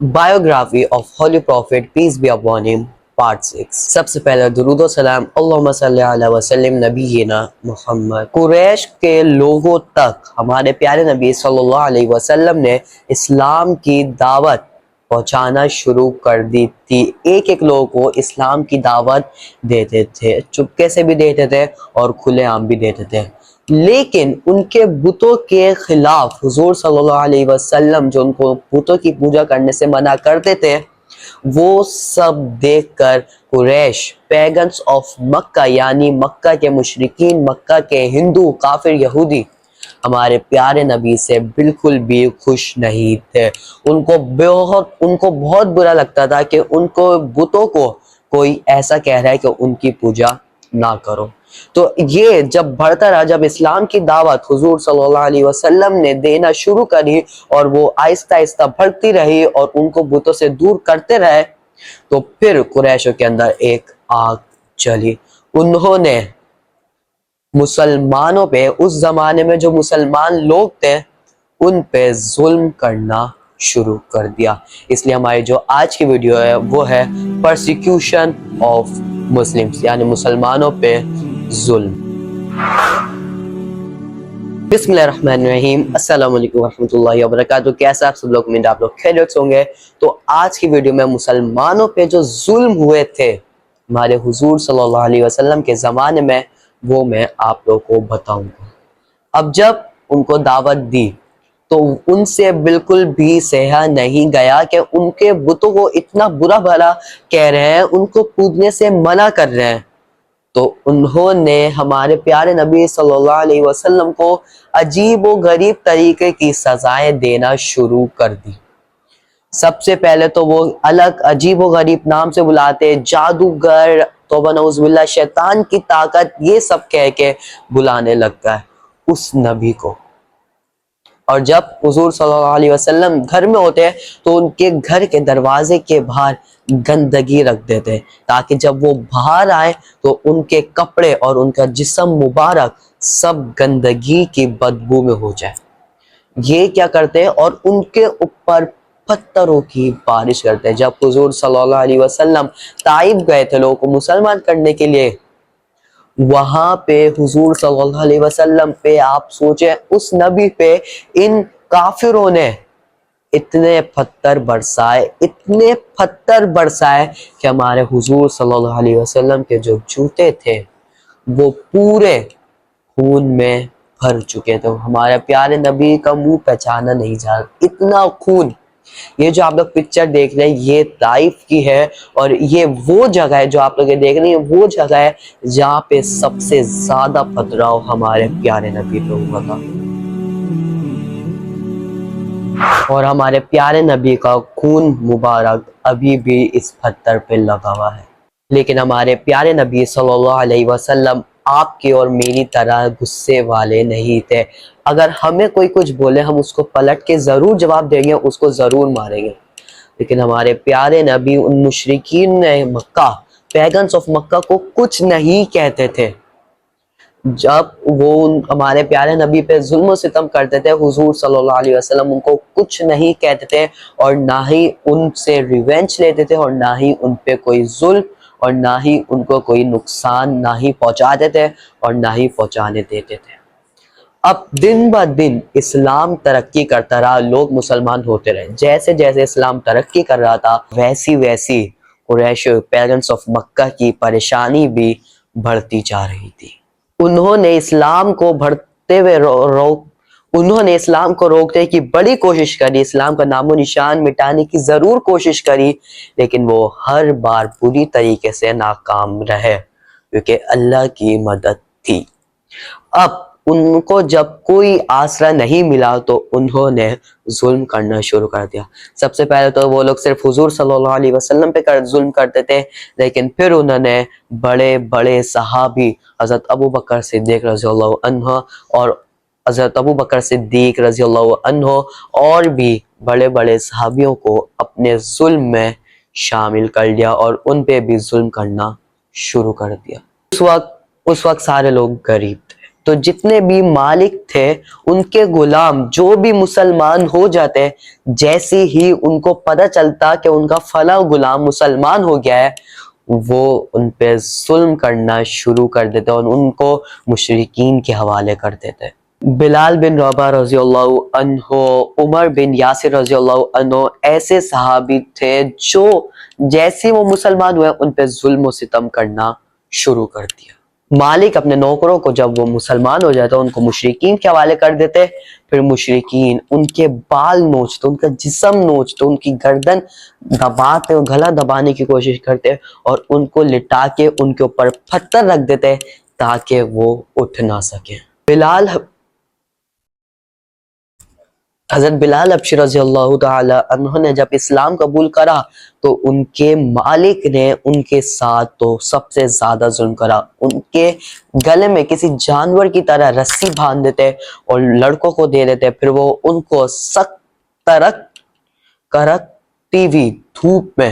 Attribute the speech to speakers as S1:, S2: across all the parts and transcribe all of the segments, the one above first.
S1: Biography of Holy Prophet, peace be upon him, part 6। सबसे पहले दुरूद व सलाम अल्लाहुम्मा सल्ली अला वसल्लम नबीना मुहम्मद। कुरैश के लोगों तक हमारे प्यारे नबी सल्लल्लाहु अलैहि वसल्लम ने इस्लाम की दावत पहुंचाना शुरू कर दी थी। एक एक लोगों को इस्लाम की दावत देते थे, चुपके से भी देते थे और खुले आम भी देते थे। लेकिन उनके बुतों के खिलाफ हुजूर सल्लल्लाहु अलैहि वसल्लम जो उनको बुतों की पूजा करने से मना करते थे, वो सब देखकर कुरैश पैगन्स ऑफ मक्का यानी मक्का के मुशरिकीन, मक्का के हिंदू, काफिर, यहूदी हमारे प्यारे नबी से बिल्कुल भी खुश नहीं थे। उनको बहुत बुरा लगता था कि उनको बुतों को कोई ऐसा कह रहा है कि उनकी पूजा ना करो। तो ये जब बढ़ता रहा, जब इस्लाम की दावत हुजूर सल्लल्लाहु अलैहि वसल्लम ने देना शुरू करी और वो आहिस्ता आहिस्ता बढ़ती रही और उनको बुतों से दूर करते रहे, तो फिर कुरैशों के अंदर एक आग चली। उन्होंने मुसलमानों पे, उस जमाने में जो मुसलमान लोग थे उन पे जुल्म करना शुरू कर दिया। इसलिए हमारी जो आज की वीडियो है वो है परसिक्यूशन ऑफ मुस्लिम्स यानी मुसलमानों पे जुल्म। बिस्मिल्लाहिर्रहमानिर्रहीम, अस्सलाम वालेकुम रहमतुल्लाहि व बरकातहू। कैसे आप सब लोग? उम्मीद आप लोग खैरियत से होंगे। तो आज की वीडियो में मुसलमानों पे जो जुल्म हुए थे हमारे हुजूर सल्लल्लाहु अलैहि वसल्लम के ज़माने में, वो मैं आप लोगों को बताऊंगा। अब जब उनको दावत दी तो उनसे बिल्कुल भी सहा नहीं गया कि उनके बुतों को इतना बुरा भला कह रहे हैं, उनको पूजने से मना कर रहे हैं। तो उन्होंने हमारे प्यारे नबी सल्लल्लाहु अलैहि वसल्लम को अजीब व गरीब तरीके की सजाएं देना शुरू कर दी। सबसे पहले तो वो अलग अजीब व गरीब नाम से बुलाते, जादूगर, तौबा नऊज़ुबिल्लाह, शैतान की ताकत, ये सब कह के बुलाने लगता है उस नबी को। और जब हुजूर सल्लल्लाहु अलैहि वसल्लम घर में होते हैं तो उनके घर के दरवाजे के बाहर गंदगी रख देते हैं, ताकि जब वो बाहर आए तो उनके कपड़े और उनका जिस्म मुबारक सब गंदगी की बदबू में हो जाए। ये क्या करते हैं और उनके ऊपर पत्थरों की बारिश करते हैं। जब हुजूर सल्लल्लाहु अलैहि वसल्लम ताइफ गए थे लोगों को मुसलमान करने के लिए, वहां पे हुजूर सल्लल्लाहु अलैहि वसल्लम पे, आप सोचे उस नबी पे इन काफिरों ने इतने पत्थर बरसाए कि हमारे हुजूर सल्लल्लाहु अलैहि वसल्लम के जो जूते थे वो पूरे खून में भर चुके थे। हमारे प्यारे नबी का मुंह पहचाना नहीं जा रहा, इतना खून। ये जो आप लोग पिक्चर देख रहे हैं ये ताइफ की है और ये वो जगह है जो आप लोग देख रहे हैं, वो जगह है जहाँ पे सबसे ज्यादा पथराव हमारे प्यारे नबी पे हुआ था। और हमारे प्यारे नबी का खून मुबारक अभी भी इस पत्थर पे लगा हुआ है। लेकिन हमारे प्यारे नबी सल्लल्लाहु अलैहि वसल्लम आपकी और मेरी तरह गुस्से वाले नहीं थे। अगर हमें कोई कुछ बोले हम उसको पलट के जरूर जवाब देंगे, उसको जरूर मारेंगे। लेकिन हमारे प्यारे नबी उन मुशरिकीन ने मक्का, पैगन्स ऑफ मक्का को कुछ नहीं कहते थे। जब वो हमारे प्यारे नबी पे जुल्म सितम करते थे, हुजूर सल्लल्लाहु अलैहि वसल्लम उनको कुछ नहीं कहते थे और ना ही उनसे रिवेंज लेते थे और ना ही उन पे कोई जुल्म और ना ही उनको कोई नुकसान ना ही पहुंचाते थे और ना ही पहुंचाने देते थे। अब दिन ब दिन इस्लाम तरक्की करता रहा, लोग मुसलमान होते रहे। जैसे जैसे इस्लाम तरक्की कर रहा था वैसी वैसी कुरैश, पेरेंट्स ऑफ मक्का की परेशानी भी बढ़ती जा रही थी। उन्होंने इस्लाम को बढ़ते हुए उन्होंने इस्लाम को रोकने की बड़ी कोशिश करी, इस्लाम का नामो निशान मिटाने की जरूर कोशिश करी, लेकिन वो हर बार पूरी तरीके से नाकाम रहे क्योंकि अल्लाह की मदद थी। अब उनको जब कोई आसरा नहीं मिला तो उन्होंने जुल्म करना शुरू कर दिया। सबसे पहले तो वो लोग सिर्फ हुजूर सल्लल्लाहु अलैहि वसल्लम पे जुल्म करते थे, लेकिन फिर उन्होंने बड़े बड़े सहाबी हजरत अबू बकर सिद्दीक रज़ियल्लाहु अन्हु और हजरत अबू बकर सिद्दीक रज़ियल्लाहु अन्हु और भी बड़े बड़े सहाबियों को अपने जुल्म में शामिल कर लिया और उन पे भी जुल्म करना शुरू कर दिया। उस वक्त सारे लोग गरीब थे, تو جتنے بھی مالک تھے ان کے غلام جو بھی مسلمان ہو جاتے، جیسے ہی ان کو پتہ چلتا کہ ان کا فلاں غلام مسلمان ہو گیا ہے، وہ ان پہ ظلم کرنا شروع کر دیتے اور ان کو مشرکین کے حوالے کر دیتے۔ بلال بن رباح رضی اللہ عنہ، عمر بن یاسر رضی اللہ عنہ ایسے صحابی تھے جو جیسے وہ مسلمان ہوئے ان پہ ظلم و ستم کرنا شروع کر دیا۔ مالک اپنے نوکروں کو جب وہ مسلمان ہو جاتا ان کو مشرکین کے حوالے کر دیتے، پھر مشرکین ان کے بال نوچتے، ان کا جسم نوچتے، ان کی گردن دباتے، گلا دبانے کی کوشش کرتے اور ان کو لٹا کے ان کے اوپر پتھر رکھ دیتے تاکہ وہ اٹھ نہ سکیں۔ حضرت بلال حبشی رضی اللہ تعالی عنہ نے جب اسلام قبول کرا تو ان کے مالک نے ان کے ساتھ تو سب سے زیادہ ظلم کرا۔ ان کے گلے میں کسی جانور کی طرح رسی باندھ دیتے اور لڑکوں کو دے دیتے، پھر وہ ان کو سخت کرکتی ہوئی دھوپ میں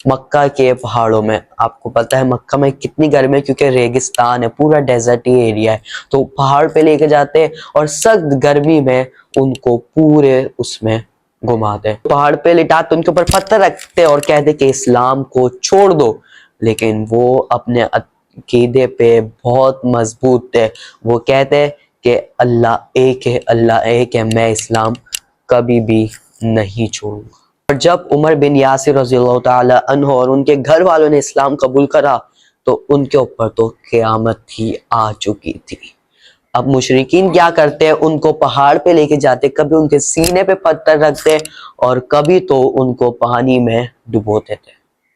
S1: مکہ کے پہاڑوں میں، آپ کو پتہ ہے مکہ میں کتنی گرمی ہے کیونکہ ریگستان ہے، پورا ڈیزرٹی ایریا ہے، تو پہاڑ پہ لے کے جاتے اور سخت گرمی میں ان کو پورے اس میں گھماتے، پہاڑ پہ لٹاتے، ان کے اوپر پتھر رکھتے اور کہتے کہ اسلام کو چھوڑ دو، لیکن وہ اپنے عقیدے پہ بہت مضبوط تھے۔ وہ کہتے کہ اللہ ایک ہے، اللہ ایک ہے، میں اسلام کبھی بھی نہیں چھوڑوں گا۔ اور جب عمر بن یاسر رضی اللہ تعالی عنہ اور ان کے گھر والوں نے اسلام قبول کرا تو ان کے اوپر تو قیامت ہی آ چکی تھی۔ اب مشرکین کیا کرتے، ان کو پہاڑ پہ لے کے جاتے، کبھی ان کے سینے پہ پتھر رکھتے اور کبھی تو ان کو پانی میں ڈبوتے تھے۔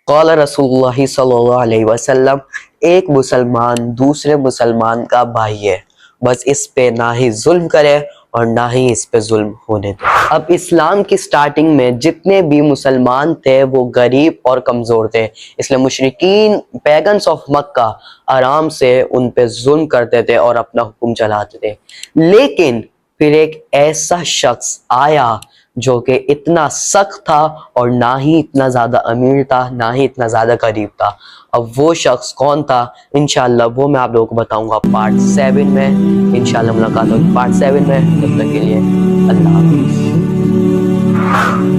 S1: قال رسول اللہ صلی اللہ علیہ وسلم، ایک مسلمان دوسرے مسلمان کا بھائی ہے، بس اس پہ نہ ہی ظلم کرے اور نہ ہی اس پہ ظلم ہونے دے۔ اب اسلام کی سٹارٹنگ میں جتنے بھی مسلمان تھے وہ غریب اور کمزور تھے، اس لیے مشرکین پیگنس آف مکہ آرام سے ان پہ ظلم کرتے تھے اور اپنا حکم چلاتے تھے۔ لیکن پھر ایک ایسا شخص آیا جو کہ اتنا سخت تھا اور نہ ہی اتنا زیادہ امیر تھا، نہ ہی اتنا زیادہ غریب تھا۔ اب وہ شخص کون تھا، انشاءاللہ وہ میں آپ لوگوں کو بتاؤں گا پارٹ 7 میں۔ انشاءاللہ ملاقات ہوگی پارٹ 7 میں، تب تک کے لیے اللہ حافظ۔